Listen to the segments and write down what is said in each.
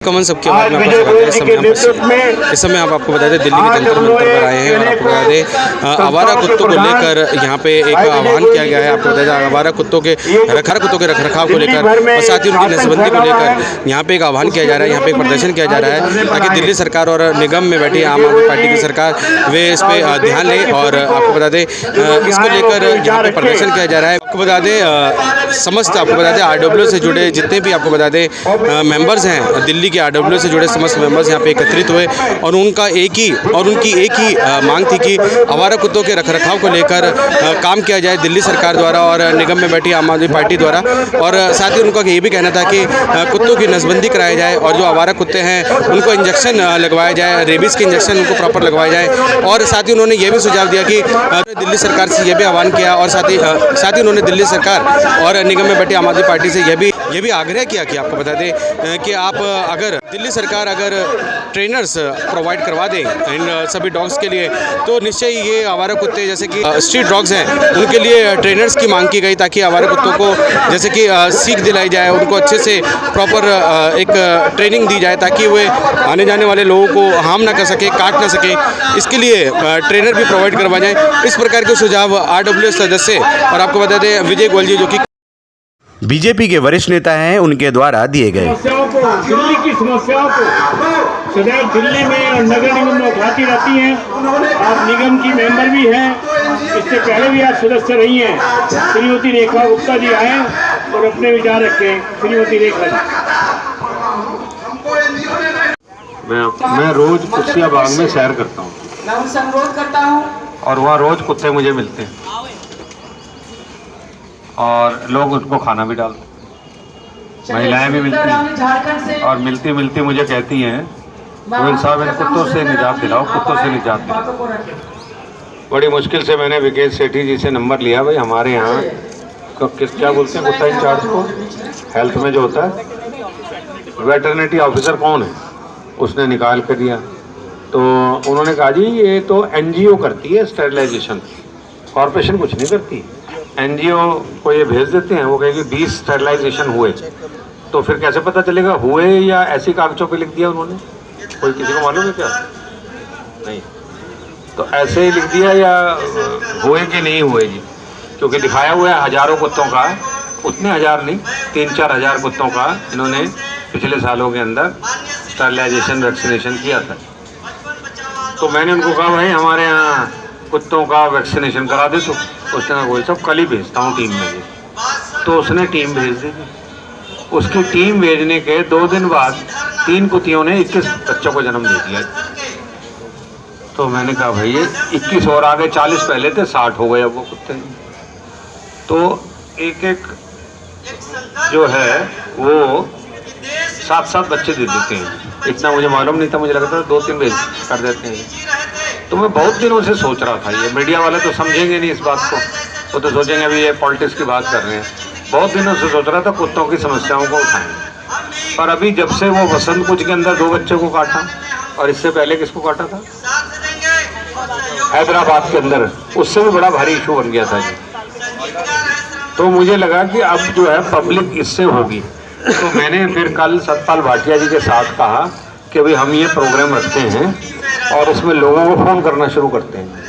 कमन सबकी आवाज़ में आपका स्वागत है। इस समय आप आपको बता दें दिल्ली के जंतर मंतर पर आए हैं और आपको बता दें आवारा कुत्तों को लेकर यहाँ पे एक आह्वान किया गया है। आपको बता दें आवारा कुत्तों के रखरखाव को लेकर और साथ ही उनकी नसबंदी को लेकर यहाँ पे एक आह्वान किया जा रहा है। यहाँ पे एक प्रदर्शन किया जा रहा है ताकि दिल्ली सरकार और निगम में बैठी आम आदमी पार्टी की सरकार वे इस पर ध्यान ले। और आपको बता दें इसको लेकर यहाँ पे प्रदर्शन किया जा रहा है। आपको बता दें समस्त आपको बता दें RWO से जुड़े जितने भी आपको बता दें मेंबर्स हैं दिल्ली के RWO से जुड़े समस्त मेंबर्स यहाँ पे एकत्रित हुए और उनकी एक ही मांग थी कि आवारा कुत्तों के रखरखाव को लेकर काम किया जाए दिल्ली सरकार द्वारा और निगम में बैठी आम आदमी पार्टी द्वारा। और साथ ही उनका ये भी कहना था कि कुत्तों की नसबंदी कराई जाए और जो आवारा कुत्ते हैं उनको इंजेक्शन लगवाया जाए, रेबीज़ के इंजेक्शन उनको प्रॉपर लगवाए जाए। और साथ ही उन्होंने ये भी सुझाव दिया कि दिल्ली सरकार से ये भी आह्वान किया और साथ ही उन्होंने दिल्ली सरकार और निगम में बैठी आम आदमी पार्टी से ये भी आग्रह किया कि आपको बता दें कि आप अगर दिल्ली सरकार अगर ट्रेनर्स प्रोवाइड करवा दें इन सभी डॉग्स के लिए तो निश्चय ये आवारा कुत्ते जैसे कि स्ट्रीट डॉग्स हैं उनके लिए ट्रेनर्स की मांग की गई ताकि आवारा कुत्तों को जैसे कि सीख दिलाई जाए, उनको अच्छे से प्रॉपर एक ट्रेनिंग दी जाए ताकि वे आने जाने वाले लोगों को हार्म ना कर सके, काट ना सके। इसके लिए ट्रेनर भी प्रोवाइड करवा जाए। इस प्रकार के सुझाव RWO सदस्य और आपको बता दें विजय गोयल जी जो कि बीजेपी के वरिष्ठ नेता हैं उनके द्वारा दिए गए। दिल्ली की समस्याओं को सदैव दिल्ली में और नगर निगम में उठाती रहती हैं। आप निगम की मेंबर भी हैं, इससे पहले भी आप सदस्य रही हैं। श्रीमती रेखा गुप्ता जी आए और अपने विचार रखें। श्रीमती रेखा जी। मैं रोज कुत्सिया बाग में सैर करता हूँ। मैं उनसे अनुरोध करता हूँ और वहाँ रोज कुत्ते मुझे मिलते हैं और लोग उनको खाना भी डालते हैं, महिलाएं भी मिलती हैं और मिलती मुझे कहती हैं गोयल साहब इन कुत्तों से निजात दिलाओ, कुत्तों से निजात दिलाओ। बड़ी मुश्किल से मैंने विकेश सेठी जी से नंबर लिया। भाई हमारे यहाँ क्या बोलते हैं कुत्ता इंचार्ज को हेल्थ में जो होता है वेटरनिटी ऑफिसर कौन है, उसने निकाल कर दिया। तो उन्होंने कहा जी ये तो NGO करती है स्टेरिलाइजेशन, कॉरपोरेशन कुछ नहीं करती। NGO को ये भेज देते हैं, वो कहेगी 20 स्टेरिलाइजेशन हुए, तो फिर कैसे पता चलेगा हुए या ऐसी कागजों पे लिख दिया उन्होंने? कोई किसी को मालूम है क्या? नहीं, तो ऐसे ही लिख दिया या हुए कि नहीं हुए जी, क्योंकि दिखाया हुआ है हज़ारों कुत्तों का, उतने हज़ार नहीं 3-4 हज़ार कुत्तों का इन्होंने पिछले सालों के अंदर स्टेरिलाइजेशन वैक्सीनेशन किया था। तो मैंने उनको कहा भाई हमारे यहाँ कुत्तों का वैक्सीनेशन करा दे। तो उसने कहा गोयल साहब कल ही भेजता हूँ टीम में। तो उसने टीम भेज दी। उसकी टीम भेजने के 2 दिन बाद 3 कुत्तियों ने 21 बच्चों को जन्म दे दिया। तो मैंने कहा भाई ये 21 और आगे 40 पहले थे, 60 हो गए अब वो कुत्ते। तो एक जो है वो 7-7 बच्चे दे देते हैं। इतना मुझे मालूम नहीं था, मुझे लगता था 2-3 भेज कर देते हैं। तो मैं बहुत दिनों से सोच रहा था, ये मीडिया वाले तो समझेंगे नहीं इस बात को, वो तो सोचेंगे अभी ये पॉलिटिक्स की बात कर रहे हैं। बहुत दिनों से सोच रहा था कुत्तों की समस्याओं को उठाएं। पर अभी जब से वो वसंत कुछ के अंदर 2 बच्चों को काटा और इससे पहले किसको काटा था हैदराबाद के अंदर, उससे भी बड़ा भारी इशू बन गया था जी। तो मुझे लगा कि अब जो है पब्लिक इससे होगी। तो मैंने फिर कल सतपाल भाटिया जी के साथ कहा कि भाई हम ये प्रोग्राम रखते हैं और इसमें लोगों को फ़ोन करना शुरू करते हैं।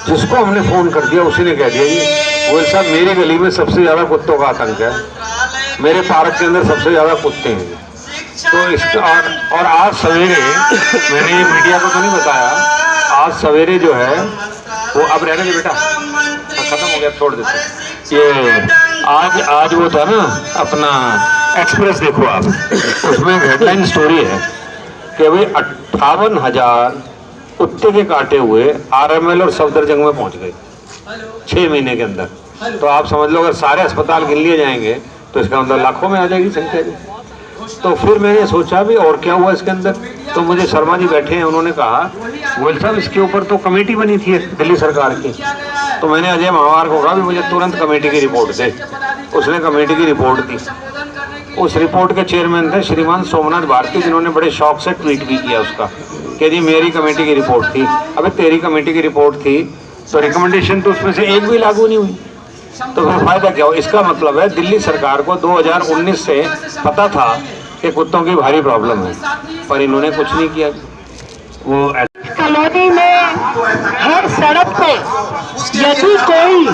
जिसको हमने फ़ोन कर दिया उसी ने कह दिया जी गोयल साहब मेरी गली में सबसे ज़्यादा कुत्तों का आतंक है, मेरे पार्क के अंदर सबसे ज़्यादा कुत्ते हैं। तो इसका और आज सवेरे मैंने ये मीडिया को तो नहीं बताया, आज सवेरे जो है वो अब रहने दे बेटा, ख़त्म हो गया, छोड़ देते। ये आज वो था ना अपना एक्सप्रेस, देखो आप, उसमें हेडलाइन स्टोरी है कि भाई 58,000 कुत्ते के काटे हुए RML और सफदरजंग में पहुंच गए 6 महीने के अंदर। तो आप समझ लो अगर सारे अस्पताल गिन लिए जाएंगे तो इसका मतलब लाखों में आ जाएगी संख्या जी। तो फिर मैंने सोचा भी और क्या हुआ इसके अंदर। तो मुझे शर्मा जी बैठे हैं, उन्होंने कहा गोयल साहब इसके ऊपर तो कमेटी बनी थी दिल्ली सरकार की। तो मैंने अजय महावार को कहा भी मुझे तुरंत कमेटी की रिपोर्ट दे। उसने कमेटी की रिपोर्ट दी। उस रिपोर्ट के चेयरमैन थे श्रीमान सोमनाथ भारती, जिन्होंने बड़े शौक से ट्वीट भी किया उसका कि जी मेरी कमेटी की रिपोर्ट थी। अबे तेरी कमेटी की रिपोर्ट थी तो रिकमेंडेशन तो उसमें से एक भी लागू नहीं हुई, तो फिर फायदा क्या हो? इसका मतलब है दिल्ली सरकार को 2019 से पता था कि कुत्तों की भारी प्रॉब्लम है, पर इन्होंने कुछ नहीं किया। वो कॉलोनी में हर सड़क पे यदि कोई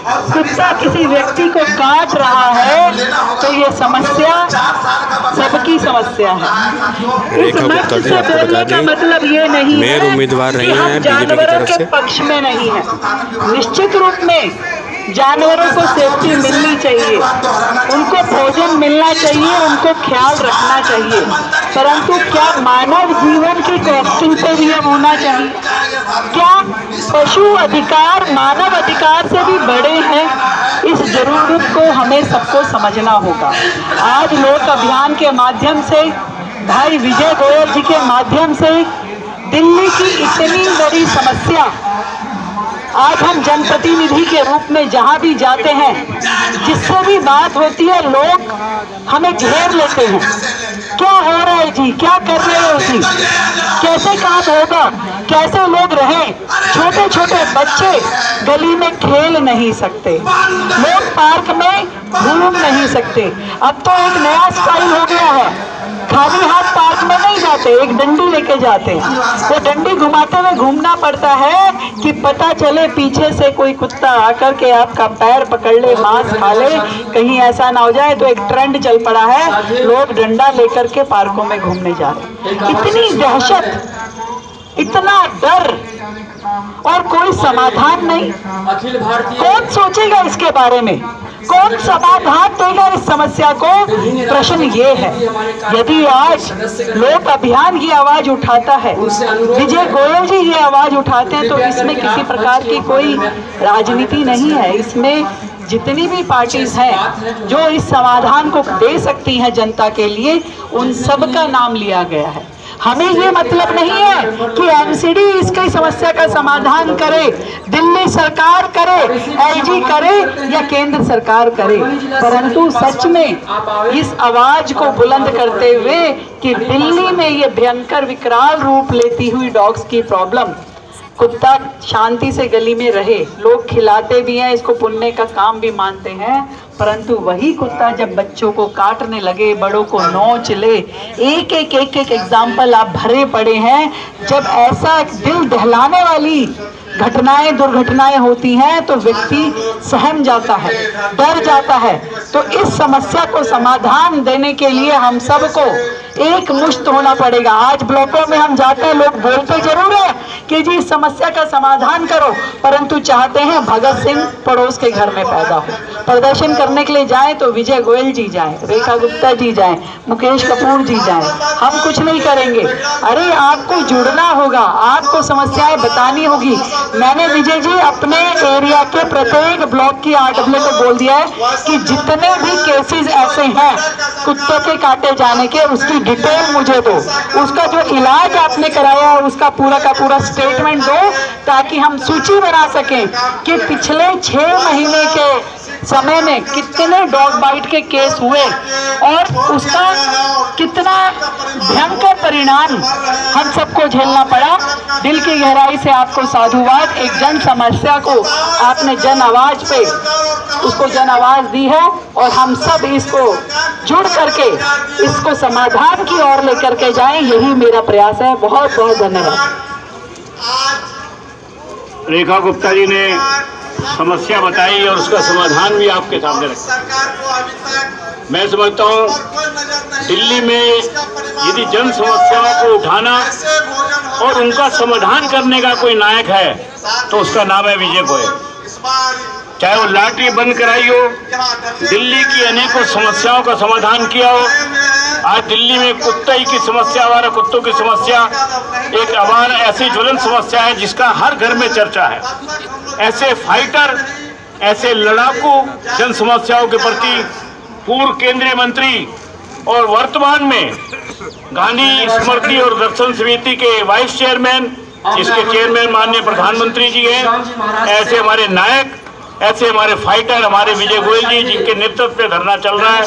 कुत्ता किसी व्यक्ति को काट रहा है तो ये समस्या सबकी समस्या है। इस मंच से बोलने का मतलब ये नहीं है उम्मीदवार कि हम जानवरों के पक्ष में नहीं है। निश्चित रूप में जानवरों को सेफ्टी मिलनी चाहिए, उनको भोजन मिलना चाहिए, उनको ख्याल रखना चाहिए, परंतु क्या मानव जीवन की कॉस्टिंग पे भी हम होना चाहिए? क्या पशु अधिकार मानव अधिकार से भी बड़े हैं? इस जरूरत को हमें सबको समझना होगा। आज लोक अभियान के माध्यम से, भाई विजय गोयल जी के माध्यम से दिल्ली की इतनी बड़ी समस्या आज हम जनप्रतिनिधि के रूप में जहां भी जाते हैं, जिससे भी बात होती है, लोग हमें घेर लेते हैं। क्या हो रहा है जी, क्या कर रहे हो जी, कैसे काम होगा, कैसे लोग रहें? छोटे छोटे बच्चे गली में खेल नहीं सकते, लोग पार्क में घूम नहीं सकते। अब तो एक नया स्टाइल हो गया है, खाली हाथ पार्क में नहीं जाते, एक डंडी लेके जाते हैं। वो डंडी घुमाते हुए घूमना पड़ता है कि पता चले पीछे से कोई कुत्ता आकर के आपका पैर पकड़ ले, मांस खा ले, कहीं ऐसा ना हो जाए। तो एक ट्रेंड चल पड़ा है, लोग डंडा लेकर के पार्कों में घूमने जा रहे। इतनी दहशत, इतना डर और कोई समाधान नहीं। कौन सोचेगा इसके बारे में? कौन समाधान देगा इस समस्या को? प्रश्न ये है। यदि आज लोक अभियान की आवाज उठाता है, विजय गोयल जी ये आवाज उठाते हैं, तो इसमें किसी प्रकार की कोई राजनीति नहीं है। इसमें जितनी भी पार्टीज हैं जो इस समाधान को दे सकती हैं जनता के लिए, उन सब का नाम लिया गया है। हमें ये मतलब नहीं है कि एमसीडी इसकी समस्या का समाधान करे, दिल्ली सरकार करे, एलजी करे या केंद्र सरकार करे, परंतु सच में इस आवाज को बुलंद करते हुए कि दिल्ली में ये भयंकर विकराल रूप लेती हुई डॉग्स की प्रॉब्लम, कुत्ता शांति से गली में रहे, लोग खिलाते भी हैं, इसको पुण्य का काम भी मानते हैं, परंतु वही कुत्ता जब बच्चों को काटने लगे, बड़ों को नोच ले, एक एक एग्जाम्पल आप भरे पड़े हैं। जब ऐसा दिल दहलाने वाली घटनाएं, दुर्घटनाएं होती हैं तो व्यक्ति सहम जाता है, डर जाता है। तो इस समस्या को समाधान देने के लिए हम सबको एक मुश्त होना पड़ेगा। आज ब्लॉकों में हम जाते हैं, लोग बोलते जरूर है कि जी इस समस्या का समाधान करो, परंतु चाहते हैं भगत सिंह पड़ोस के घर में पैदा हो। प्रदर्शन करने के लिए जाएं तो विजय गोयल जी जाएं, रेखा गुप्ता जी जाएं, मुकेश कपूर जी जाएं, हम कुछ नहीं करेंगे। अरे आपको जुड़ना होगा, आपको समस्याएं बतानी होगी। मैंने विजय जी अपने एरिया के प्रत्येक ब्लॉक की आरडब्ल्यू को बोल दिया है कि जितने भी केसेस ऐसे हैं कुत्तों के काटे जाने के, उसकी डिटेल मुझे दो, उसका जो इलाज आपने कराया है उसका पूरा का पूरा स्टेटमेंट दो, ताकि हम सूची बना सकें कि पिछले 6 महीने के समय में कितने डॉग बाइट के केस हुए और उसका कितना भयंकर परिणाम हम सबको झेलना पड़ा। दिल की गहराई से आपको साधुवाद। एक जन समस्या को आपने जन आवाज पे उसको जन आवाज दी है और हम सब इसको जुड़ करके इसको समाधान की ओर लेकर के जाएं, यही मेरा प्रयास है। बहुत बहुत धन्यवाद। रेखा गुप्ता जी ने समस्या बताई और उसका समाधान भी आपके सामने रखा। मैं समझता हूँ दिल्ली में यदि जन समस्याओं को उठाना और उनका समाधान करने का कोई नायक है तो उसका नाम है विजय गोयल। चाहे वो लॉटरी बंद कराई हो, दिल्ली की अनेकों समस्याओं का समाधान किया हो। आज दिल्ली में कुत्ते की समस्या, आवारा कुत्तों की समस्या एक आवारा ऐसी ज्वलंत समस्या है जिसका हर घर में चर्चा है। ऐसे फाइटर, ऐसे लड़ाकू जन समस्याओं के प्रति पूर्व केंद्रीय मंत्री और वर्तमान में गांधी स्मृति और दर्शन समिति के वाइस चेयरमैन, जिसके चेयरमैन माननीय प्रधानमंत्री जी हैं, ऐसे हमारे नायक, ऐसे हमारे फाइटर, हमारे विजय गोयल जी जिनके नेतृत्व में धरना चल रहा है,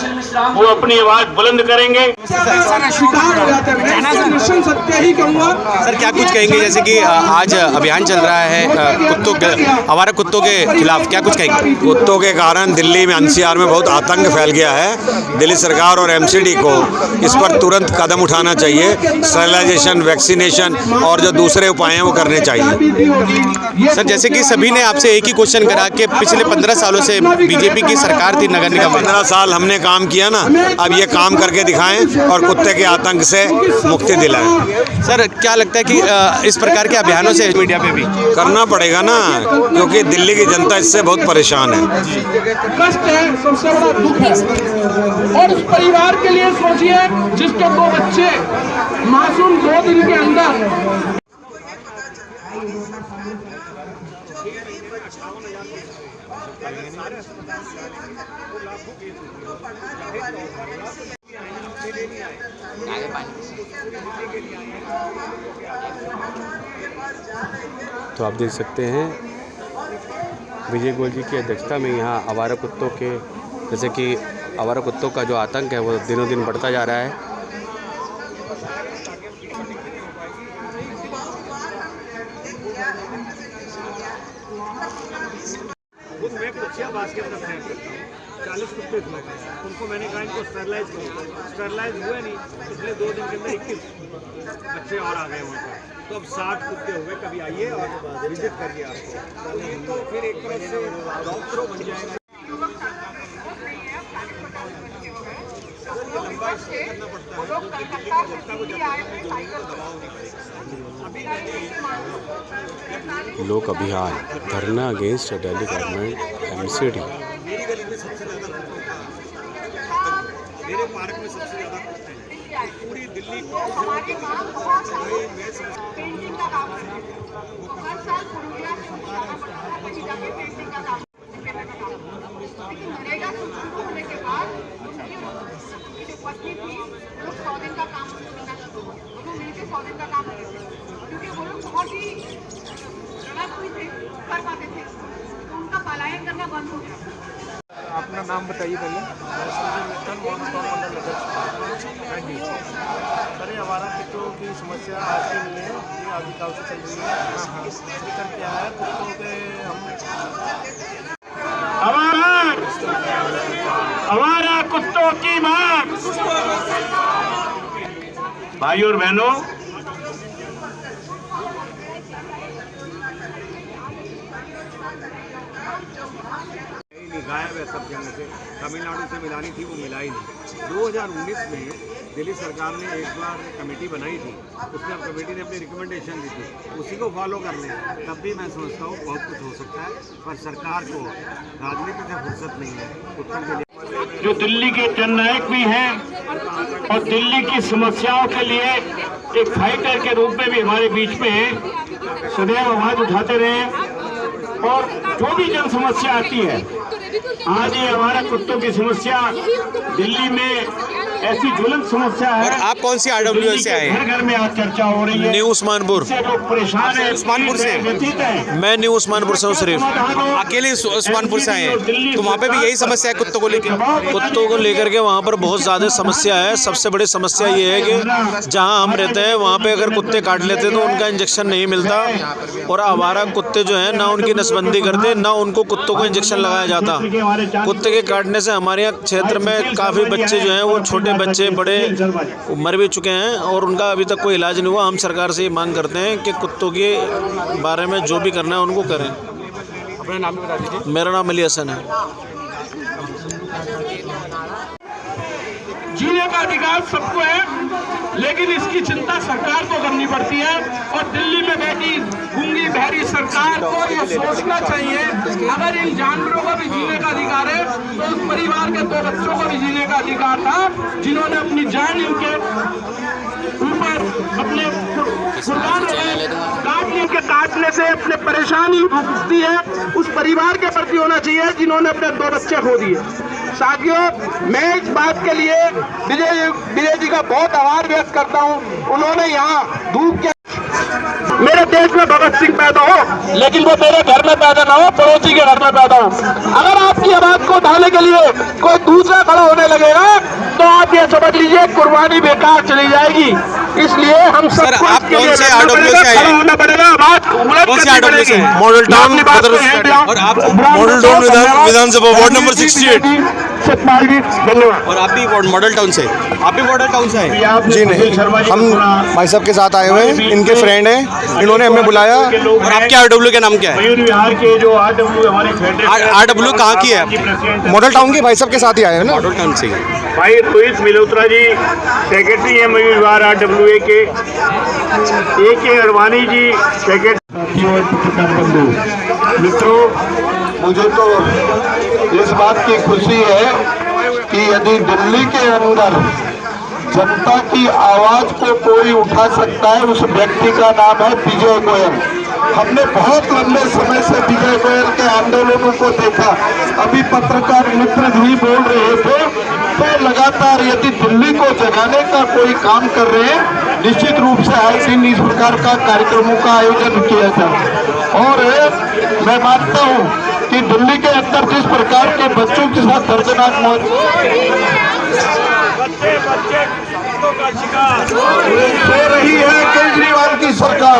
वो अपनी आवाज बुलंद करेंगे। शिकार हो जाते हैं, मैं इसको निश्चय सत्य ही कहूँगा। सर क्या कुछ कहेंगे, जैसे कि आज अभियान चल रहा है आवारा कुत्तों के खिलाफ, क्या कुछ कहेंगे? कुत्तों के कारण दिल्ली में एनसीआर में बहुत आतंक फैल गया है। दिल्ली सरकार और एमसीडी को इस पर तुरंत कदम उठाना चाहिए। स्टेरिलाइजेशन, वैक्सीनेशन और जो दूसरे उपाय हैं वो करने चाहिए। सर जैसे कि सभी ने आपसे एक ही क्वेश्चन करा कि पिछले 15 सालों से बीजेपी की सरकार थी नगर निगम में, 15 साल हमने काम किया ना, अब ये काम करके दिखाएं और कुत्ते के आतंक से मुक्ति दिलाएं। सर क्या लगता है कि इस प्रकार के अभियानों से मीडिया पे भी करना पड़ेगा ना, क्योंकि दिल्ली की जनता इससे बहुत परेशान है। कष्ट है, सबसे बड़ा दुख है। और उस परिवार के लिए सोचिए जिसके 2 बच्चे मासूम 2 दिन के अंदर। तो आप देख सकते हैं विजय गोयल जी की अध्यक्षता में यहाँ आवारा कुत्तों के, जैसे कि आवारा कुत्तों का जो आतंक है वो दिनों दिन बढ़ता जा रहा है। मैं कुछ बास्केट में 40 कुत्ते थे, उनको मैंने कहा इनको स्टरलाइज करो, स्टरलाइज हुए नहीं, पिछले 2 दिन के अंदर 21 बच्चे और आ गए वहाँ पर। तो अब 60 कुत्ते हो गए। कभी आइए और विजिट करिए आपको, तो फिर एक तरह से डॉक्टरों बन जाएगा। लोक अभियान धरना अगेंस्ट दिल्ली गवर्नमेंट एमसीडी। मेरे पार्क में सबसे ज्यादा कुत्ते हैं पूरी दिल्ली को। हमारे वहाँ बहुत सारे पेंटिंग का काम है, हर साल पुरुलिया में मुझे जाना पड़ता है, वहीं जाके पेंटिंग का काम लेकिन नरेगा शुरू होने के बाद उनकी जो पत्नी थी वो 100 दिन का काम दोनों मिलकर 100 दिन का काम करते थे, क्योंकि वो लोग बहुत ही हुई थे, कर पाते थे, तो उनका पलायन करना बंद हो गया। अपना नाम बताइए पहले। सर हमारा कुत्तों की समस्या आज की नहीं है, ये आदिकाल से चल रही है। दिक्कत क्या है, कुत्तों के हमारा कुत्तों की मांग। भाइयों और बहनों, गायब है सब जगह से। तमिलनाडु से मिलानी थी, वो मिला ही नहीं। 2019 में दिल्ली सरकार ने एक बार कमेटी बनाई थी, उसने अब कमेटी ने अपनी रिकमेंडेशन दी थी, उसी को फॉलो कर लें। तब भी मैं समझता हूँ बहुत कुछ हो सकता है, पर सरकार को राजनीति से फुर्सत नहीं है कुत्तों के लिए। जो दिल्ली के जननायक भी हैं और दिल्ली की समस्याओं के लिए एक फाइटर के रूप में भी हमारे बीच में हैं, सदैव आवाज उठाते रहे। और जो भी जन समस्या आती है, आज ये हमारा कुत्तों की समस्या दिल्ली में ऐसी ज्वलंत समस्या है। और आप कौन सी आरडब्ल्यूएस से आए हैं? घर घर में आज चर्चा हो रही है। न्यू उस्मानपुर। लोग परेशान है। उस्मानपुर से? मैं न्यू उस्मानपुर से हूँ सिर्फ। अकेले उस्मानपुर से आए हैं, तो वहाँ पे भी यही समस्या है कुत्तों को लेकर? कुत्तों को लेकर के वहाँ पर बहुत ज़्यादा समस्या है। सबसे बड़ी समस्या ये है कि जहाँ हम रहते हैं वहाँ पे अगर कुत्ते काट लेते तो उनका इंजेक्शन नहीं मिलता, और आवारा कुत्ते जो हैं ना उनकी नसबंदी करते, ना उनको कुत्तों को इंजेक्शन लगाया जाता। कुत्ते के काटने से हमारे यहाँ क्षेत्र में काफ़ी बच्चे जो हैं वो छोटे बच्चे बड़े मर भी चुके हैं, और उनका अभी तक कोई इलाज नहीं हुआ। हम सरकार से ये मांग करते हैं कि कुत्तों के बारे में जो भी करना है उनको करें। अपना नाम बता दीजिए। मेरा नाम अली हसन है। जीने का अधिकार सबको है, लेकिन इसकी चिंता सरकार को करनी पड़ती है। और दिल्ली में बैठी गूंगी बहरी सरकार को ये सोचना चाहिए, अगर इन जानवरों को भी जीने का अधिकार है तो उस परिवार के 2 बच्चों को भी जीने का अधिकार था, जिन्होंने अपनी जान इनके ऊपर अपने काटने से अपने परेशानी भुगती है, उस परिवार के प्रति होना चाहिए जिन्होंने अपने 2 बच्चे खो दिए। साथियों, मैं इस बात के लिए विजय जी का बहुत आभार व्यक्त करता हूं। उन्होंने यहाँ धूप के मेरे देश में भगत सिंह पैदा हो, लेकिन वो मेरे घर में पैदा ना हो, पड़ोसी के घर में पैदा हो। अगर आपकी आवाज को उठाने के लिए कोई दूसरा खड़ा होने लगेगा तो आप ये समझ लीजिए कुर्बानी बेकार चली जाएगी। इसलिए हम सब आप कौन से आरडब्ल्यू से आए? होना पड़ेगा, आवाज कौन से आरडब्ल्यू से? मॉडल टाउन और आप मॉडल टाउन विधानसभा वार्ड नंबर 68। धन्यवाद। और आप भी मॉडल टाउन से? आप भी मॉडल टाउन से हैं? जी नहीं, हम भाई साहब के साथ आए हुए हैं, इनके फ्रेंड हैं, इन्होंने हमें बुलाया। और आपके आरडब्ल्यू के नाम क्या है? मयूर विहार के जो आरडब्ल्यू हमारे फेडरेशन आरडब्ल्यू कहाँ की है? मॉडल टाउन के भाई साहब के साथ ही आए हैं ना। मॉडल टाउन से ही। भाई रोहित मिलोत्रा जी सेक्रेटरी हैं मयूर विहार आरडब्ल्यूए के, AK अडवाणी जी सेक्रेटरी। मित्रों, मुझे तो इस बात की खुशी है कि यदि दिल्ली के अंदर जनता की आवाज को कोई उठा सकता है, उस व्यक्ति का नाम है विजय गोयल। हमने बहुत लंबे समय से विजय गोयल के आंदोलनों को देखा। अभी पत्रकार मित्र भी बोल रहे थे, तो लगातार यदि दिल्ली को जगाने का कोई काम कर रहे हैं, निश्चित रूप से हर दिन इस प्रकार का कार्यक्रमों का आयोजन किया जाए। और मैं मानता हूँ कि दिल्ली के अंदर जिस प्रकार के बच्चों के साथ दर्दनाक मौत हो रही है केजरीवाल की सरकार,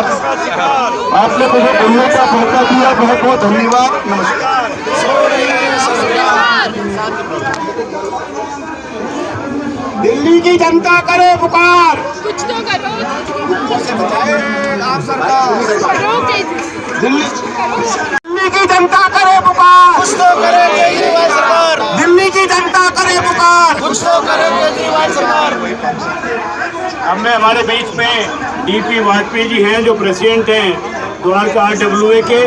आपने मुझे बोलने का मौका दिया, बहुत बहुत धन्यवाद। नमस्कार। दिल्ली की जनता करे पुकार, कुछ तो करो, आप सरकार करो दिल्ली की जनता करे पुकार, कुछ तो करे केजरीवाल सरकार। दिल्ली की जनता करे पुकार, कुछ तो करे केजरीवाल सरकार। अब में हमारे बीच में DP वाजपेयी जी हैं जो प्रेसिडेंट हैं द्वारका आरडब्ल्यूए के,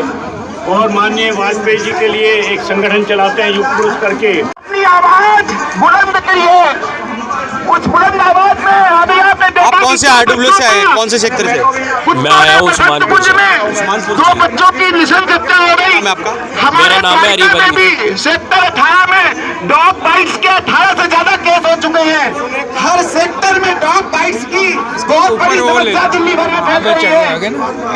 और माननीय वाजपेयी जी के लिए एक संगठन चलाते हैं युग पुरुष करके। अपनी आवाज बुलंद करिए, उस बुलंद आवाज में अभी आपने देखा। आप कौन से आरडब्ल्यू से आए? कौन से सेक्टर से? मैं आया हूँ उस्मानपुर से। दो बच्चों की निशंक हत्या हो गई। मैं आपका हमारे नाम है द्वारका में भी सेक्टर 18 में डॉग बाइट्स के 18 से ज्यादा केस हो चुके हैं। हर सेक्टर में डॉग बाइट्स की बहुत बड़ी समस्या दिल्ली भर में फैल रही है।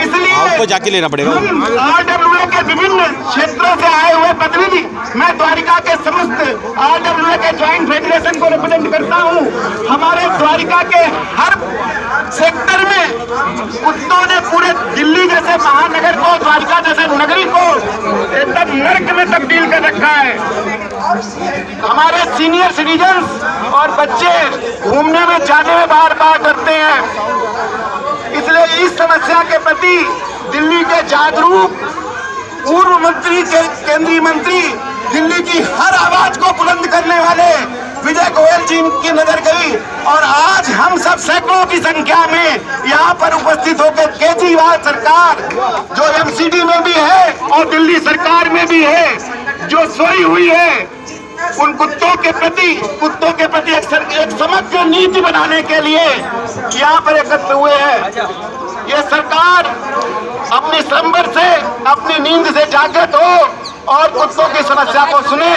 इसलिए आपको जाके लेना पड़ेगा। आरडब्ल्यूए के विभिन्न क्षेत्रों से आए हुए प्रतिनिधि, मैं द्वारिका के समस्त आरडब्ल्यूए के ज्वाइंट फेडरेशन को रिप्रेजेंट करता हूँ। हमारे द्वारिका के हर सेक्टर में कुत्तों ने पूरे दिल्ली जैसे महानगर को, द्वारिका जैसे नगरी को एकदम नर्क में तब्दील कर रखा है। हमारे सीनियर सिटीजन्स और बच्चे घूमने में जाने में बार बार डरते हैं। इसलिए इस समस्या के प्रति दिल्ली के जागरूक पूर्व मंत्री, केंद्रीय मंत्री, दिल्ली की हर आवाज को बुलंद करने वाले विजय गोयल जी की नजर गई, और आज हम सब सैकड़ों की संख्या में यहाँ पर उपस्थित होकर केजरीवाल सरकार जो MCD में भी है और दिल्ली सरकार में भी है, जो सोई हुई है, उन कुत्तों के प्रति एक समग्र नीति बनाने के लिए यहाँ पर एकत्र हुए हैं। ये सरकार अपनी संभर से, अपनी नींद से जागृत हो और कुत्तों की समस्या को सुने।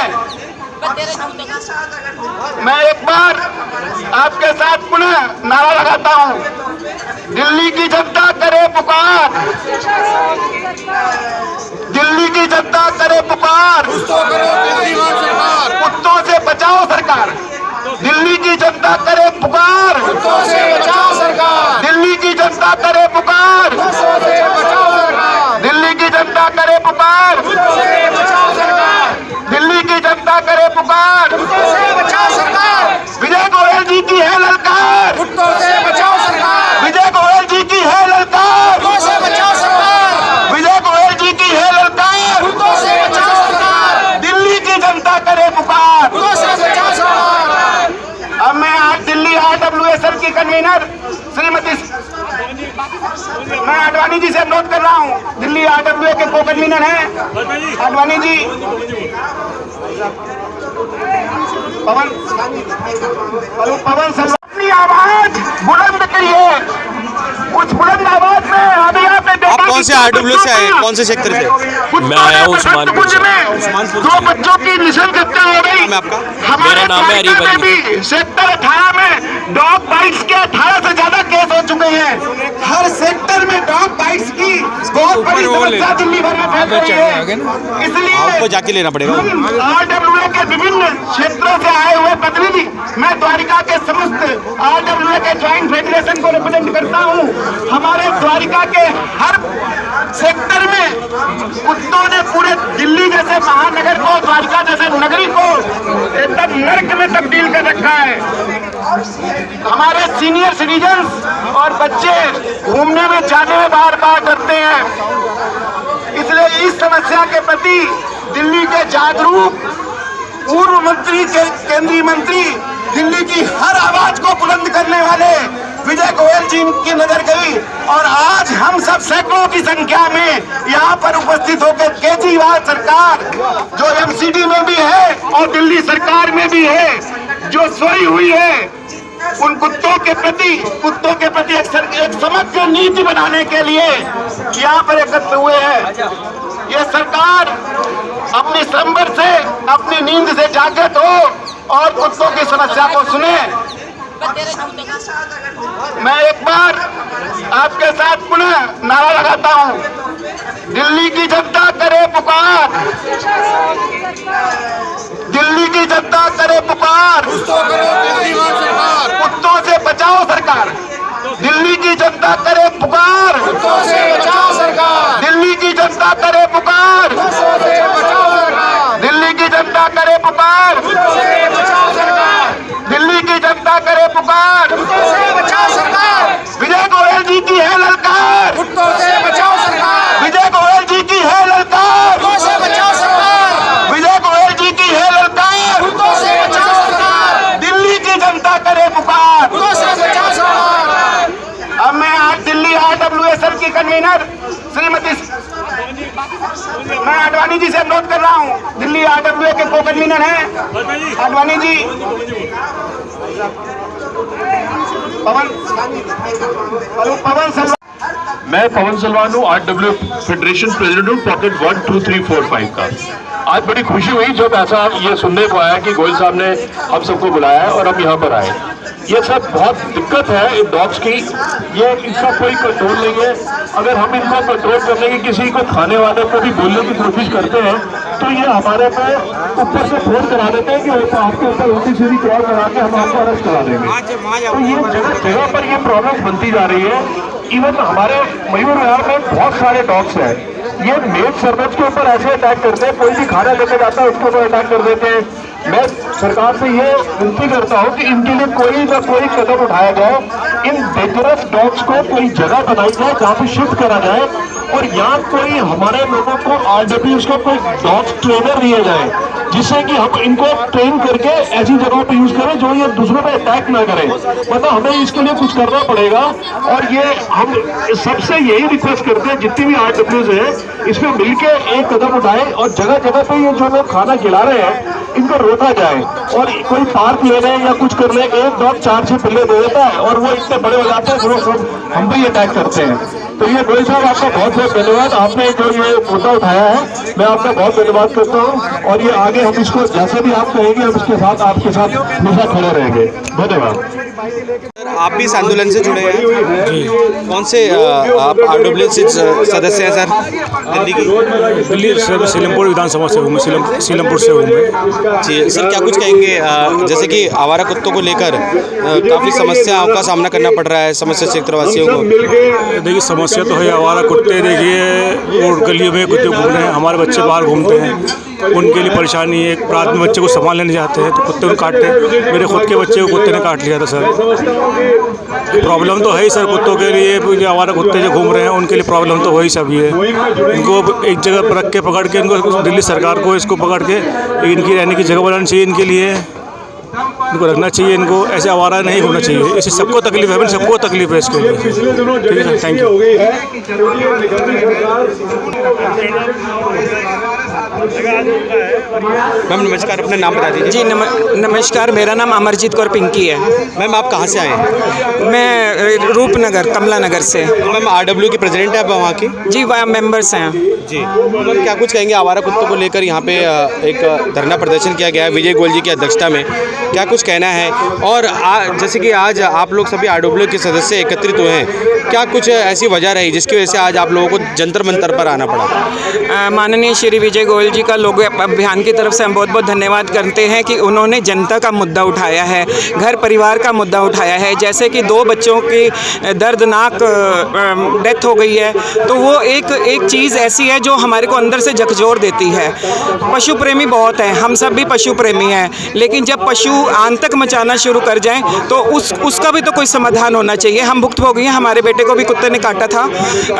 मैं एक बार आपके साथ पुनः नारा लगाता हूँ, दिल्ली की जनता करे पुकार, दिल्ली की जनता करे पुकार, कुत्तों से बचाओ सरकार। दिल्ली की जनता करे पुकार, कुत्तों से बचाओ सरकार। दिल्ली की जनता करे पुकार, कुत्तों से बचाओ सरकार। दिल्ली की जनता करे पुकार, कुत्तों से बचाओ सरकार। दिल्ली की जनता करे पुकार, कुत्तों से बचाओ सरकार। विजय गोयल जी की है ललकार, कुत्तों से बचाओ सरकार। विजय गोयल जी की है ललकार, कुत्तों से बचाओ सरकार। विजय गोयल जी की है ललकार, कुत्तों से बचाओ सरकार। दिल्ली की जनता करे पुकार, कुत्तों से बचाओ सरकार। अब मैं आज दिल्ली RWSL की कन्वीनर श्रीमती मैं आडवाणी जी से अनुरोध कर रहा हूँ, दिल्ली RWA के को कन्वीनर हैं आडवाणी जी, पवन सर, अपनी आवाज बुलंद करिए, उस बुलंद आवाज में अभी आपने देखा। आप कौन से RWA से आए? कौन से सेक्टर से? मैं आया हूँ उस्मानपुर से। दो बच्चों की निशंक हत्या हो गई। मैं आपका हमारे द्वारका में भी सेक्टर 18 में डॉग बाइट्स के 18 से ज्यादा केस हो चुके हैं। हर सेक्टर में डॉग बाइट्स इसलिए आपको जाके लेना पड़ेगा। RWA के विभिन्न क्षेत्रों से आए हुए प्रतिनिधि, मैं द्वारिका के समस्त RWA के ज्वाइंट फेडरेशन को रिप्रेजेंट करता हूँ। हमारे द्वारिका के हर सेक्टर में कुत्तों ने पूरे दिल्ली जैसे महानगर को, द्वारिका जैसे नगरी को एकदम नर्क में तब्दील कर रखा है। हमारे सीनियर सिटीजन्स और बच्चे घूमने में जाने में बार बार डरते हैं। इसलिए इस समस्या के प्रति दिल्ली के जागरूक पूर्व मंत्री, केंद्रीय मंत्री, दिल्ली की हर आवाज को बुलंद करने वाले विजय गोयल जी की नजर गई और आज हम सब सैकड़ों की संख्या में यहाँ पर उपस्थित होकर केजरीवाल सरकार जो MCD में भी है और दिल्ली सरकार में भी है, जो सोई हुई है, उन कुत्तों के प्रति एक समग्र नीति बनाने के लिए यहाँ पर एकत्र हुए हैं। ये सरकार अपनी संभर से, अपनी नींद से जागृत हो और कुत्तों की समस्या को सुने। मैं एक बार आपके साथ पुनः नारा लगाता हूँ, दिल्ली की जनता करे पुकार, दिल्ली की जनता करे पुकार, कुत्तों से बचाओ सरकार, दिल्ली की जनता करे पुकार, कुत्तों से बचाओ सरकार, दिल्ली की जनता करे पुकार, कुत्तों से बचाओ सरकार, दिल्ली की जनता करे पुकार, कुत्तों से बचाओ सरकार, दिल्ली की जनता करे पुकार, कुत्तों से बचाओ सरकार, विजय गोयल जी की है ललकार, कुत्तों से बचाओ सरकार, विजय गोयल जी की है ललकार, कुत्तों से बचाओ सरकार, विजय गोयल जी की है ललकार, कुत्तों से बचाओ सरकार, दिल्ली की जनता करे पुकार, कुत्तों से बचाओ सरकार। अब मैं आज दिल्ली RWA की कन्वीनर श्रीमती मैं आडवाणी जी से अनुरोध कर रहा हूँ, दिल्ली RWA के को कन्वीनर हैं आडवाणी जी, पवन सलवान। मैं पवन सलवान हूँ, RWA फेडरेशन प्रेसिडेंट हूँ, पॉकेट 1 2 3 4 5 का। आज बड़ी खुशी हुई जब ऐसा ये सुनने को आया कि गोयल साहब ने हम सबको बुलाया है और हम यहाँ पर आए। ये सब बहुत दिक्कत है इन डॉग्स की, ये इनका कोई कंट्रोल नहीं है। अगर हम इनको कंट्रोल करने की किसी को खाने वाले को भी बोलने की कोशिश करते हैं तो ये हमारे पे ऊपर से फोन करा देते हैं कि आपके ऊपर उल्टी सीधी कॉल करा के हम आपको अरेस्ट करा देंगे। तो ये जगह जगह पर ये प्रॉब्लम बनती जा रही है। इवन हमारे मयूर विहार में बहुत सारे डॉग्स हैं, ये मेड सर्वेंट्स के ऊपर ऐसे अटैक करते हैं, कोई भी खाना लेके जाता है उसके ऊपर अटैक कर देते हैं। मैं सरकार से ये विनती करता हूँ कि इनके लिए कोई ना कोई कदम उठाया जाए, इन डेंजरस डॉग्स को कोई जगह बनाई जाए जहाँ पे शिफ्ट करा जाए और यहाँ कोई हमारे लोगों को RWA को कोई डॉग ट्रेनर दिया जाए जिससे कि हम इनको ट्रेन करके ऐसी जगहों पे यूज करें जो ये दूसरों पे अटैक ना करें। मतलब हमें इसके लिए कुछ करना पड़ेगा और ये हम सबसे यही रिक्वेस्ट करते हैं जितनी भी RWA है इसमें मिलके एक कदम उठाए और जगह जगह पे ये जो लोग खाना खिला रहे हैं इनको रोका जाए और कोई पार्क ले रहे या कुछ कर ले, एक डॉग 4-6 पिल्ले दे देता है और वो इतने बड़े हो जाते हैं वो सब हम भी अटैक करते हैं। तो ये गोयल साहब आपका बहुत बहुत धन्यवाद, आपने जो ये मुद्दा उठाया है मैं आपका बहुत धन्यवाद करता हूँ और ये आगे हम इसको जैसे भी आप कहेंगे हम इसके साथ आपके साथ हमेशा खड़े रहेंगे। धन्यवाद। आप भी इस आंदोलन से जुड़े हैं, कौन से आप RWA सदस्य हैं सर? दिल्ली सीलमपुर विधानसभा से हूँ मैं, सीलमपुर से हूँ मैं। जी सर, क्या कुछ कहेंगे जैसे कि आवारा कुत्तों को लेकर काफ़ी समस्याओं का सामना करना पड़ रहा है समस्या क्षेत्रवासियों को? देखिए समस्या तो है, आवारा कुत्ते देखिए और गलियों में कुत्ते घूम रहे हैं, हमारे बच्चे बाहर घूमते हैं, उनके लिए परेशानी है। एक रात में बच्चे को संभाल लेने जाते हैं तो कुत्ते को काटते हैं, मेरे खुद के बच्चे को कुत्ते ने काट लिया था सर। प्रॉब्लम तो है ही सर कुत्तों के लिए, जो आवारा कुत्ते जो घूम रहे हैं उनके लिए प्रॉब्लम तो वही सब ही है। इनको एक जगह पर रख के पकड़ के इनको दिल्ली सरकार को इसको पकड़ के इनकी रहने की जगह बनानी चाहिए, इनके लिए इनको रखना चाहिए, इनको ऐसे आवारा नहीं होना चाहिए। इससे सबको तकलीफ है, सबको तकलीफ है इसके लिए। ठीक है, थैंक यू। मैम नमस्कार, अपना नाम बता दीजिए। जी नमस्कार, मेरा नाम अमरजीत कौर पिंकी है। मैम आप कहाँ से आए हैं? मैं रूपनगर, कमला नगर से। मैम RW की प्रेसिडेंट है आप वहाँ की? जी, वहाँ मेंबर्स हैं जी। मैम क्या कुछ कहेंगे आवारा कुत्तों को लेकर? यहाँ पे एक धरना प्रदर्शन किया गया है विजय गोयल जी की अध्यक्षता में, क्या कुछ कहना है? और जैसे कि आज आप लोग सभी RW के सदस्य एकत्रित हुए हैं, क्या कुछ ऐसी वजह रही जिसकी वजह से आज आप लोगों को जंतर मंतर पर आना पड़ा? माननीय श्री विजय गोयल जी का लोगो अभियान की तरफ से हम बहुत बहुत धन्यवाद करते हैं कि उन्होंने जनता का मुद्दा उठाया है, घर परिवार का मुद्दा उठाया है। जैसे कि 2 बच्चों की दर्दनाक डेथ हो गई है, तो वो एक चीज़ ऐसी है जो हमारे को अंदर से झकझोर देती है। पशु प्रेमी बहुत हैं, हम सब भी पशु प्रेमी हैं, लेकिन जब पशु आतंक मचाना शुरू कर जाएं तो उसका भी तो कोई समाधान होना चाहिए। हम भुक्तभोगी हैं, हमारे बेटे को भी कुत्ते ने काटा था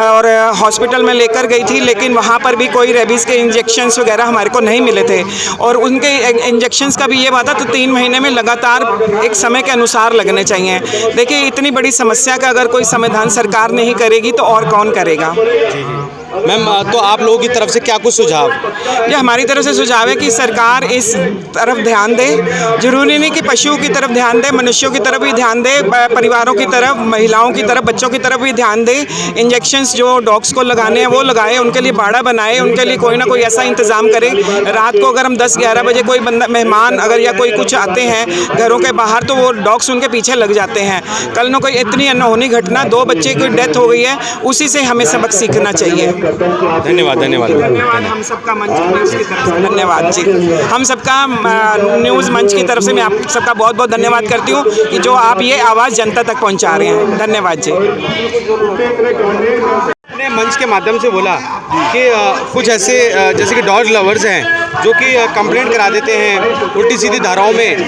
और हॉस्पिटल में लेकर गई थी, लेकिन वहाँ पर भी कोई रेबीज़ के इंजेक्शंस वगैरह हमारे को नहीं मिले थे और उनके इंजेक्शंस का भी ये बात है तो 3 महीने में लगातार एक समय के अनुसार लगने चाहिए। देखिए, इतनी बड़ी समस्या का अगर कोई समाधान सरकार नहीं करेगी तो और कौन करेगा? मैम तो आप लोगों की तरफ से क्या कुछ सुझाव? ये हमारी तरफ से सुझाव है कि सरकार इस तरफ ध्यान दे। जरूरी नहीं कि पशुओं की तरफ ध्यान दे, मनुष्यों की तरफ भी ध्यान दे, परिवारों की तरफ, महिलाओं की तरफ, बच्चों की तरफ भी ध्यान दे। इंजेक्शंस जो डॉग्स को लगाने हैं वो लगाए, उनके लिए बाड़ा बनाए, उनके लिए कोई ना कोई ऐसा इंतज़ाम करे। रात को अगर हम 10-11 बजे कोई बंदा मेहमान अगर या कोई कुछ आते हैं घरों के बाहर तो वो डॉग्स उनके पीछे लग जाते हैं। कल ना कोई इतनी अनहोनी घटना, 2 बच्चे की डेथ हो गई है, उसी से हमें सबक सीखना चाहिए। धन्यवाद धन्यवाद धन्यवाद हम सबका मंच न्यूज़ की तरफ से धन्यवाद जी। हम सबका न्यूज़ मंच की तरफ से मैं आप सबका बहुत बहुत धन्यवाद करती हूँ कि जो आप ये आवाज़ जनता तक पहुँचा रहे हैं। धन्यवाद जी। अपने मंच के माध्यम से बोला कि कुछ ऐसे जैसे कि डॉग लवर्स हैं जो कि कंप्लेंट करा देते हैं, उल्टी सीधी धाराओं में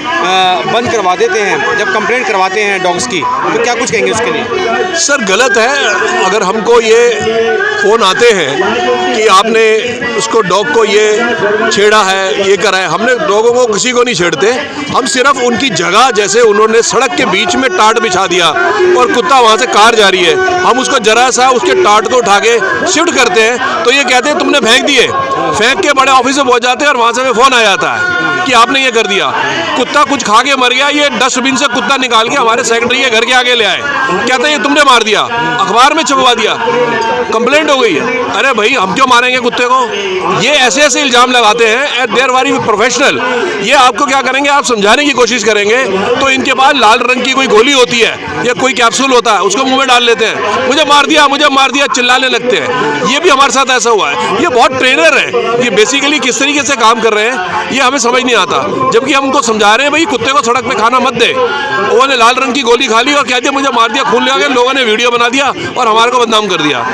बंद करवा देते हैं जब कंप्लेंट करवाते हैं डॉग्स की, तो क्या कुछ कहेंगे उसके लिए? सर गलत है। अगर हमको ये फ़ोन आते हैं कि आपने उसको डॉग को ये छेड़ा है, ये करा है, हमने डॉगों को किसी को नहीं छेड़ते। हम सिर्फ उनकी जगह, जैसे उन्होंने सड़क के बीच में टाट बिछा दिया और कुत्ता वहाँ से कार जा रही है, हम उसको जरा सा उसके टाट को उठा के शिफ्ट करते हैं तो ये कहते हैं तुमने फेंक दिए। फेंक के बड़े ऑफिस में पहुँच जाते हैं और वहाँ से हमें फ़ोन आ जाता है कि आपने ये कर दिया। कुत्ता कुछ खा के मर गया, ये डस्टबिन से कुत्ता निकाल के हमारे सेक्रेटरी के घर के आगे ले आए, कहते हैं ये तुमने मार दिया, अखबार में छपवा दिया, कंप्लेंट हो गई है। अरे भाई, हम क्यों मारेंगे कुत्ते को? ये ऐसे ऐसे इल्ज़ाम लगाते हैं एट देयर वेरी प्रोफेशनल। ये आपको क्या करेंगे, आप समझाने की कोशिश करेंगे तो इनके पास लाल रंग की कोई गोली होती है या कोई कैप्सूल होता है, उसको मुंह में डाल लेते हैं, मुझे मार दिया, चिल्लाने लगते हैं। ये भी हमारे साथ ऐसा हुआ है। ये बहुत ट्रेनर है, ये बेसिकली किस तरीके से काम कर रहे हैं ये हमें समझ नहीं आता। जबकि हम उनको समझा रहे हैं भाई कुत्ते को सड़क पे खाना मत दे, उन्होंने लाल रंग की गोली खा ली और कह दिया मुझे मार दिया, खून ले गया, लोगों ने वीडियो बना दिया और हमारे को बदनाम कर दिया।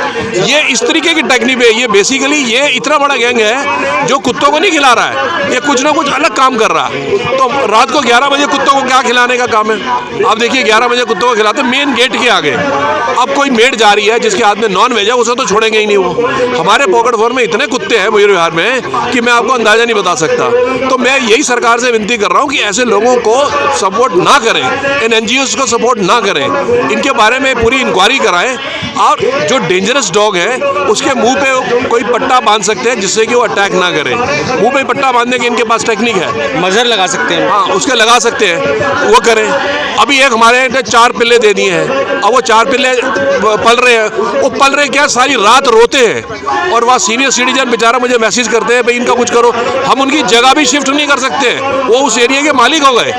ये इस तरीके की टेक्निक है। ये बेसिकली ये इतना बड़ा गैंग है जो कुत्तों को नहीं खिला रहा है, ये कुछ ना कुछ अलग काम कर रहा है। तो रात को 11 बजे कुत्तों को क्या खिलाने का काम है? आप देखिए 11 बजे कुत्तों को खिलाते मेन गेट के आगे। अब कोई मेड जा रही है जिसके हाथ में नॉन वेज है, उसे तो छोड़ेंगे ही नहीं वो। हमारे पॉकेट फोर में इतने कुत्ते हैं मयूर विहार में कि मैं आपको अंदाजा नहीं बता सकता। तो मैं यही सरकार से विनती कर रहा हूँ कि ऐसे लोगों को सपोर्ट ना करें, इन NGOs को सपोर्ट ना करें, इनके बारे में पूरी इंक्वायरी कराएं और जो डेंजरस डॉग है उसके मुंह पे कोई पट्टा बांध सकते हैं जिससे कि वो अटैक ना करे। मुंह पे पट्टा बांधने की इनके पास टेक्निक है, मजर लगा सकते हैं। हाँ, उसके लगा सकते हैं, वो करें। अभी एक हमारे ने 4 पिल्ले दे दिए हैं, अब वो 4 पिल्ले पल रहे हैं। वो पल रहे क्या, सारी रात रोते हैं और वहाँ सीनियर सिटीजन बेचारा मुझे मैसेज करते हैं भाई इनका कुछ करो। हम उनकी जगह भी शिफ्ट नहीं कर सकते, वो उस एरिया के मालिक हो गए।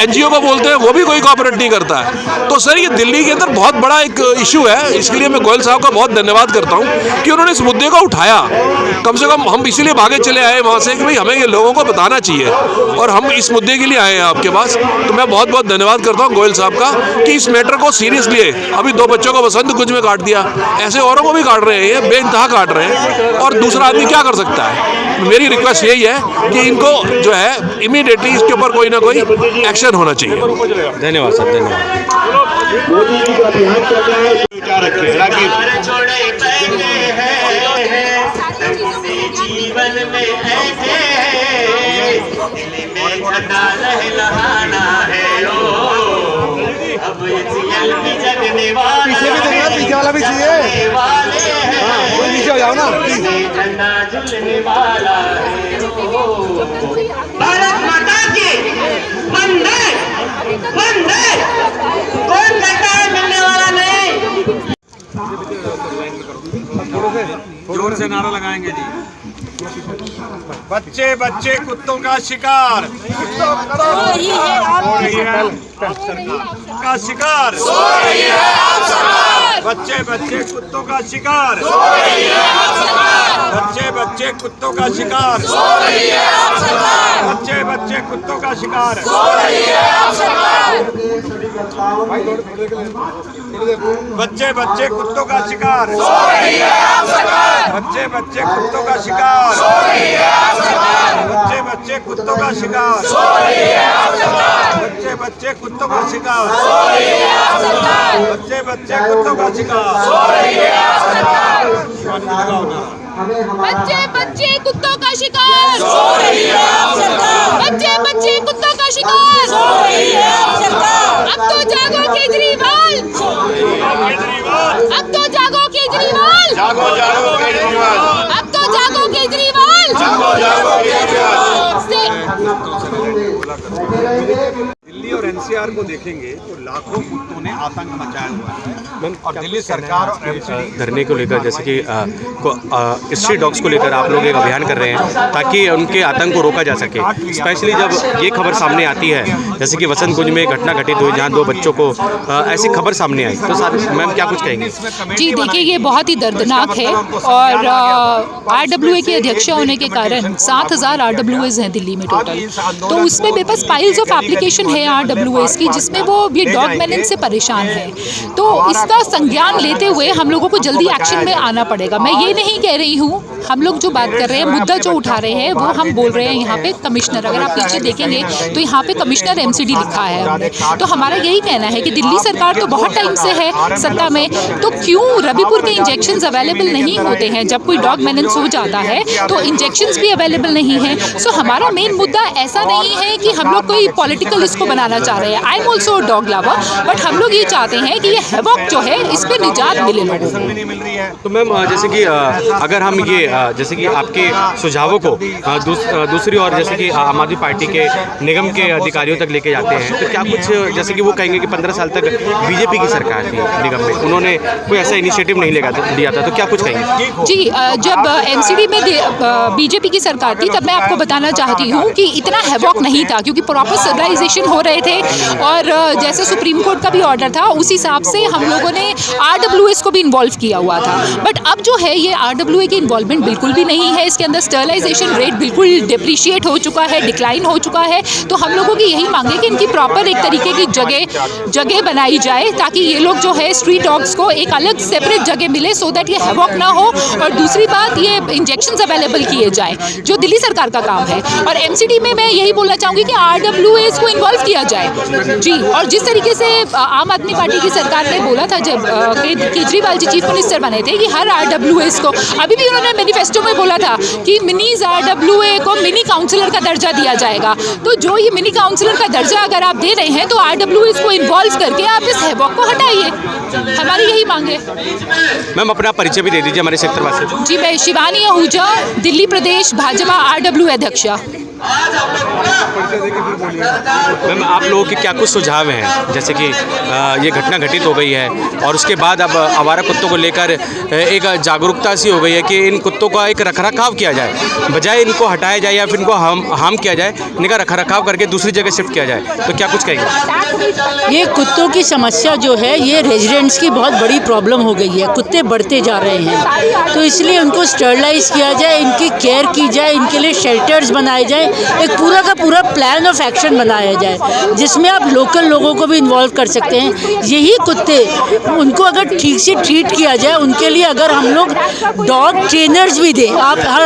NGO को बोलते हैं वो भी कोई कोऑपरेट नहीं करता है। तो सर ये दिल्ली के अंदर बहुत बड़ा एक इशू है। इसके लिए मैं गोयल साहब का बहुत धन्यवाद करता हूँ कि उन्होंने इस मुद्दे को उठाया। कम से कम हम इसीलिए भागे चले आए वहाँ से कि भाई हमें ये लोगों को बताना चाहिए और हम इस मुद्दे के लिए आए हैं आपके पास। तो मैं बहुत बहुत धन्यवाद करता हूँ गोयल साहब का कि इस मैटर को सीरियस लिए। अभी 2 बच्चों को बसंत कुंज में काट दिया, ऐसे औरों को भी काट रहे हैं, ये बेइंतहा काट रहे हैं और दूसरा आदमी क्या कर सकता है। मेरी रिक्वेस्ट यही है कि इनको जो है इमीडिएटली इसके ऊपर कोई ना कोई एक्शन होना चाहिए। धन्यवाद सर, धन्यवाद। जीवन में ऐसे दिल में घटा लहलहाना है अब की जगने वाला पीछे वाला भी चाहिए, नीचे हो जाओ ना। झुलने वाला है भारत माता की वंदे वंदे। कौन कहता है मिलने वाला जोर से नारा लगाएंगे जी। बच्चे बच्चे कुत्तों का शिकार, का शिकार, बच्चे बच्चे कुत्तों का शिकार, बच्चे बच्चे कुत्तों का शिकार, बच्चे बच्चे कुत्तों का शिकार, बच्चे बच्चे कुत्तों का शिकार, बच्चे बच्चे कुत्तों का शिकार, बच्चे बच्चे कुत्तों का शिकार, बच्चे बच्चे कुत्तों का शिकार, बच्चे बच्चे कुत्तों का शिकार, बच्चे बच्चे कुत्तों का शिकार, बच्चे बच्चे कुत्तों का शिकार। अब तो जागो केजरीवाल, अब तो जागो केजरीवाल, जागो जागो केजरीवाल, अब तो जागो केजरीवाल, जागो जागो केजरीवाल। दिल्ली और एनसीआर को देखेंगे तो लाखों कुत्तों ने आतंक मचाया हुआ है और दिल्ली सरकार और एमसीडी धरने को लेकर जैसे कि स्ट्रीट डॉग्स को लेकर आप लोग एक अभियान कर रहे हैं ताकि उनके आतंक को रोका जा सके। स्पेशली जब ये खबर सामने आती है जैसे कि वसंत कुंज में घटना घटित हुई जहां 2 बच्चों को ऐसी खबर सामने आई, तो मैम क्या कुछ कहेंगे? जी देखिए, ये बहुत ही दर्दनाक है और RWA के अध्यक्ष होने के कारण 7000 RWAs हैं दिल्ली में टोटल। तो उसमें मेरे पास फाइल्स ऑफ एप्लीकेशन है RWAs की जिसमें वो ये डॉग मेनेंस से परेशान है। तो इसका संज्ञान लेते हुए हम लोगों को जल्दी एक्शन में आना पड़ेगा। मैं ये नहीं कह रही हूँ, हम लोग जो बात कर रहे हैं, मुद्दा जो उठा रहे हैं वो हम बोल रहे हैं यहाँ पे कमिश्नर, अगर आप पीछे देखेंगे तो यहाँ पे कमिश्नर MCD लिखा है हमने। तो हमारा यही कहना है कि दिल्ली सरकार तो बहुत टाइम से है सत्ता में, तो क्यों रबीपुर के इंजेक्शंस अवेलेबल नहीं होते हैं? जब कोई डॉग मेनेंस हो जाता है तो इंजेक्शंस भी अवेलेबल नहीं है। सो हमारा मेन मुद्दा ऐसा नहीं है कि हम लोग कोई पॉलिटिकल इसको बनाना चाह रहे हैं। I am also dog lover, but हम लोग ये चाहते हैं कि ये हैवॉक जो है इस पर निजात मिले लोगों को। तो मैम जैसे कि अगर हम ये जैसे कि आपके सुझावों को दूसरी और जैसे कि आम आदमी पार्टी के निगम के अधिकारियों तक लेके जाते हैं तो क्या कुछ जैसे कि वो कहेंगे कि 15 साल तक बीजेपी की सरकार थी निगम में, उन्होंने कोई ऐसा इनिशिएटिव नहीं लिया था, तो क्या कुछ कहेंगे? जी जब MCD में बीजेपी की सरकार थी तब मैं आपको बताना चाहती हूँ कि इतना हैवॉक नहीं था क्योंकि प्रॉपर सिविलाइजेशन हो रहे थे और जैसे सुप्रीम कोर्ट का भी ऑर्डर था उस हिसाब से हम लोगों ने RWAs को भी इन्वॉल्व किया हुआ था। बट अब जो है ये RWA की इन्वॉल्वमेंट बिल्कुल भी नहीं है। इसके अंदर स्टरलाइजेशन रेट बिल्कुल डिप्रिशिएट हो चुका है, डिक्लाइन हो चुका है। तो हम लोगों की यही मांग है कि इनकी प्रॉपर एक तरीके की जगह बनाई जाए ताकि ये लोग जो है स्ट्रीट डॉग्स को एक अलग सेपरेट जगह मिले सो दैट ये हैवॉक ना हो। और दूसरी बात, ये इंजेक्शंस अवेलेबल किए जाएँ जो दिल्ली सरकार का काम है। और MCD में मैं यही बोलना चाहूँगी कि RWAs को इन्वॉल्व किया जाए जी। और जिस तरीके से आम आदमी पार्टी की सरकार ने बोला था जब केजरीवाल जी चीफ मिनिस्टर बने थे कि हर RWAs को, अभी भी उन्होंने मैनिफेस्टो में बोला था कि मिनीज RWA को मिनी काउंसलर का दर्जा दिया जाएगा। तो जो ये मिनी काउंसलर का दर्जा अगर आप दे रहे हैं तो RWAs को इन्वॉल्व करके आप इस हैवॉक को हटाइए, हमारी यही मांग है। मैम अपना परिचय भी दे दीजिए हमारे क्षेत्रवासी। जी मैं शिवानी आहूजा, दिल्ली प्रदेश भाजपा RWA अध्यक्ष। मैम आप लोगों के क्या कुछ सुझाव हैं जैसे कि ये घटना घटित हो गई है और उसके बाद अब आवारा कुत्तों को लेकर एक जागरूकता सी हो गई है कि इन कुत्तों का एक रखरखाव किया जाए, बजाय इनको हटाया जाए या फिर इनको हार्म किया जाए, इनका रखरखाव करके दूसरी जगह शिफ्ट किया जाए, तो क्या कुछ कहेंगे? ये कुत्तों की समस्या जो है ये रेजिडेंट्स की बहुत बड़ी प्रॉब्लम हो गई है। कुत्ते बढ़ते जा रहे हैं तो इसलिए उनको स्टरलाइज किया जाए, इनकी केयर की जाए, इनके लिए शेल्टर्स बनाए जाए, एक पूरा का पूरा प्लान ऑफ एक्शन बनाया जाए जिसमें आप लोकल लोगों को भी इन्वॉल्व कर सकते हैं। यही कुत्ते उनको अगर ठीक से ट्रीट किया जाए, उनके लिए अगर हम लोग डॉग ट्रेनर्स भी दें, आप हर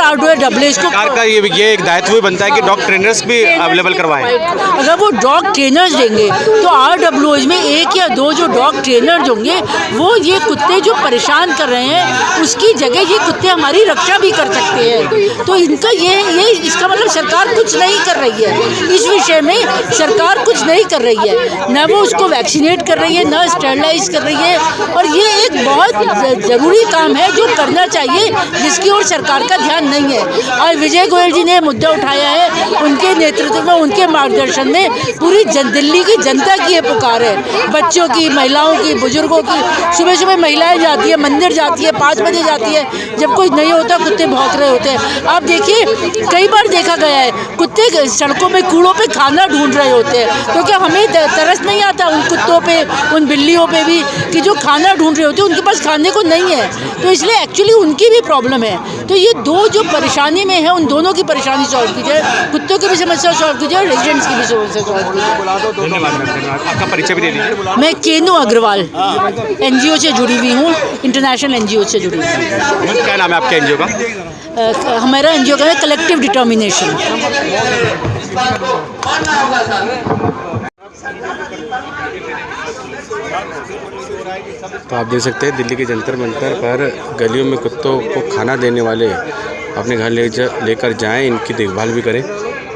RWAs को सरकार का ये एक दायित्व भी बनता है कि डॉग ट्रेनर्स भी अवेलेबल करवाएं। अगर वो डॉग ट्रेनर्स देंगे तो RWAs में 1 या 2 जो डॉग ट्रेनर्स होंगे वो ये कुत्ते जो परेशान कर रहे हैं उसकी जगह ये कुत्ते हमारी रक्षा भी कर सकते हैं। तो इनका ये इसका मतलब सरकार कुछ नहीं कर रही है, इस विषय में सरकार कुछ नहीं कर रही है, न वो उसको वैक्सीनेट कर रही है, न स्टरलाइज कर रही है। और ये एक बहुत ज़रूरी काम है जो करना चाहिए जिसकी ओर सरकार का ध्यान नहीं है। और विजय गोयल जी ने मुद्दा उठाया है, उनके नेतृत्व में, उनके मार्गदर्शन में पूरी दिल्ली की जनता की ये पुकार है, बच्चों की, महिलाओं की, बुजुर्गों देखो कि सुबह सुबह महिलाएं जाती है, मंदिर जाती है, 5 बजे जाती है, जब कोई नहीं होता कुत्ते भौंक रहे होते हैं। आप देखिए कई बार देखा गया है कुत्ते सड़कों में कूड़ों पे खाना ढूंढ रहे होते हैं, तो क्या हमें तरस नहीं आता उन कुत्तों पे, उन बिल्लियों पे भी कि जो खाना ढूंढ रहे होते हैं, उनके पास खाने को नहीं है, तो इसलिए एक्चुअली उनकी भी प्रॉब्लम है। तो ये दो जो परेशानी में है, उन दोनों की परेशानी सॉल्व कीजिए, कुत्तों की भी समस्या सॉल्व कीजिए और रेजिडेंट्स की भी समस्या सॉल्व कीजिए। धन्यवाद। आपका परिचय भी दे दीजिए। मैं केनू अग्रवाल NGO से जुड़ी हुई हूँ, इंटरनेशनल NGO से जुड़ी हुई हूँ। क्या नाम है आपके NGO का? हमारा NGO का है कलेक्टिव डिटर्मिनेशन। तो आप देख सकते हैं दिल्ली के जंतर मंतर पर गलियों में कुत्तों को खाना देने वाले अपने घर लेकर जाएं, इनकी देखभाल भी करें,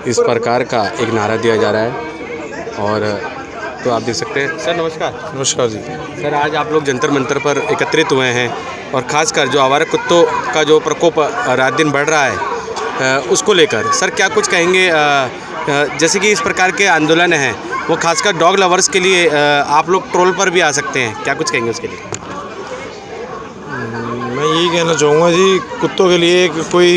इस प्रकार का एक नारा दिया जा रहा है। और तो आप देख सकते हैं। सर नमस्कार। नमस्कार जी। सर आज आप लोग जंतर मंतर पर एकत्रित हुए हैं और ख़ासकर जो आवारा कुत्तों का जो प्रकोप रात दिन बढ़ रहा है उसको लेकर सर क्या कुछ कहेंगे? जैसे कि इस प्रकार के आंदोलन हैं वो खासकर डॉग लवर्स के लिए आप लोग ट्रोल पर भी आ सकते हैं, क्या कुछ कहेंगे उसके लिए? मैं यही कहना चाहूँगा जी, कुत्तों के लिए कोई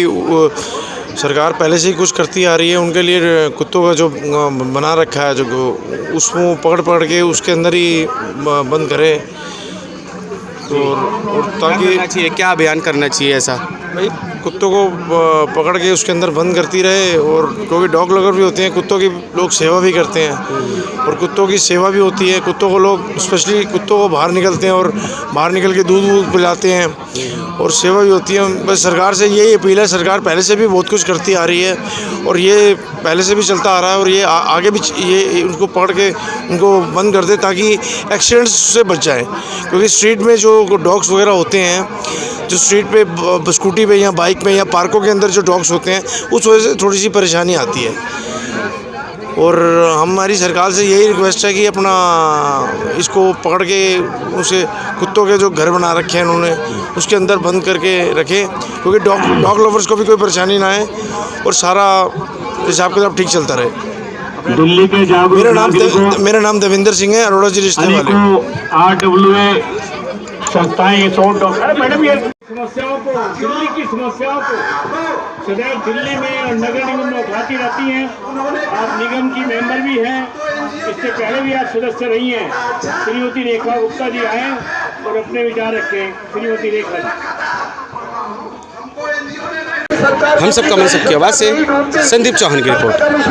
सरकार पहले से ही कुछ करती आ रही है, उनके लिए कुत्तों का जो बना रखा है, जो उसको पकड़ के उसके अंदर ही बंद करे, तो और ताकि क्या अभियान करना चाहिए ऐसा? भाई कुत्तों को पकड़ के उसके अंदर बंद करती रहे, और क्योंकि डॉग लवर भी होते हैं, कुत्तों की लोग सेवा भी करते हैं और कुत्तों की सेवा भी होती है। कुत्तों को लोग स्पेशली कुत्तों को बाहर निकलते हैं और बाहर निकल के दूध पिलाते हैं और सेवा भी होती है। बस सरकार से यही अपील है, सरकार पहले से भी बहुत कुछ करती आ रही है और ये पहले से भी चलता आ रहा है और ये आगे भी ये उनको पकड़ के उनको बंद कर दे ताकि एक्सीडेंट्स से बच जाए। क्योंकि स्ट्रीट में जो डॉग्स वगैरह होते हैं, जो स्ट्रीट पे स्कूटी पे या बाइक में या पार्कों के अंदर जो डॉग्स होते हैं, उस वजह से थोड़ी सी परेशानी आती है। और हमारी सरकार से यही रिक्वेस्ट है कि अपना इसको पकड़ के उसे कुत्तों के जो घर बना रखे हैं उन्होंने, उसके अंदर बंद करके रखें, क्योंकि डॉग लवर्स को भी कोई परेशानी ना आए और सारा हिसाब किताब ठीक चलता रहे। दिल्ली के मेरा नाम देवेंद्र सिंह है, अरोड़ा जी रिश्ते वाले। RWA संस्थाएं ये 100 डॉक्टर मैडम ये समस्याओं को, दिल्ली की समस्याओं को सदैव दिल्ली में और नगर निगम में उठाती रहती हैं। आप निगम की मेंबर भी हैं, इससे पहले भी आप सदस्य रही हैं। श्रीमती रेखा गुप्ता जी आए और अपने विचार रखें। श्रीमती रेखा जी। हम सबका मन सबकी आवाज़ से संदीप चौहान की रिपोर्ट।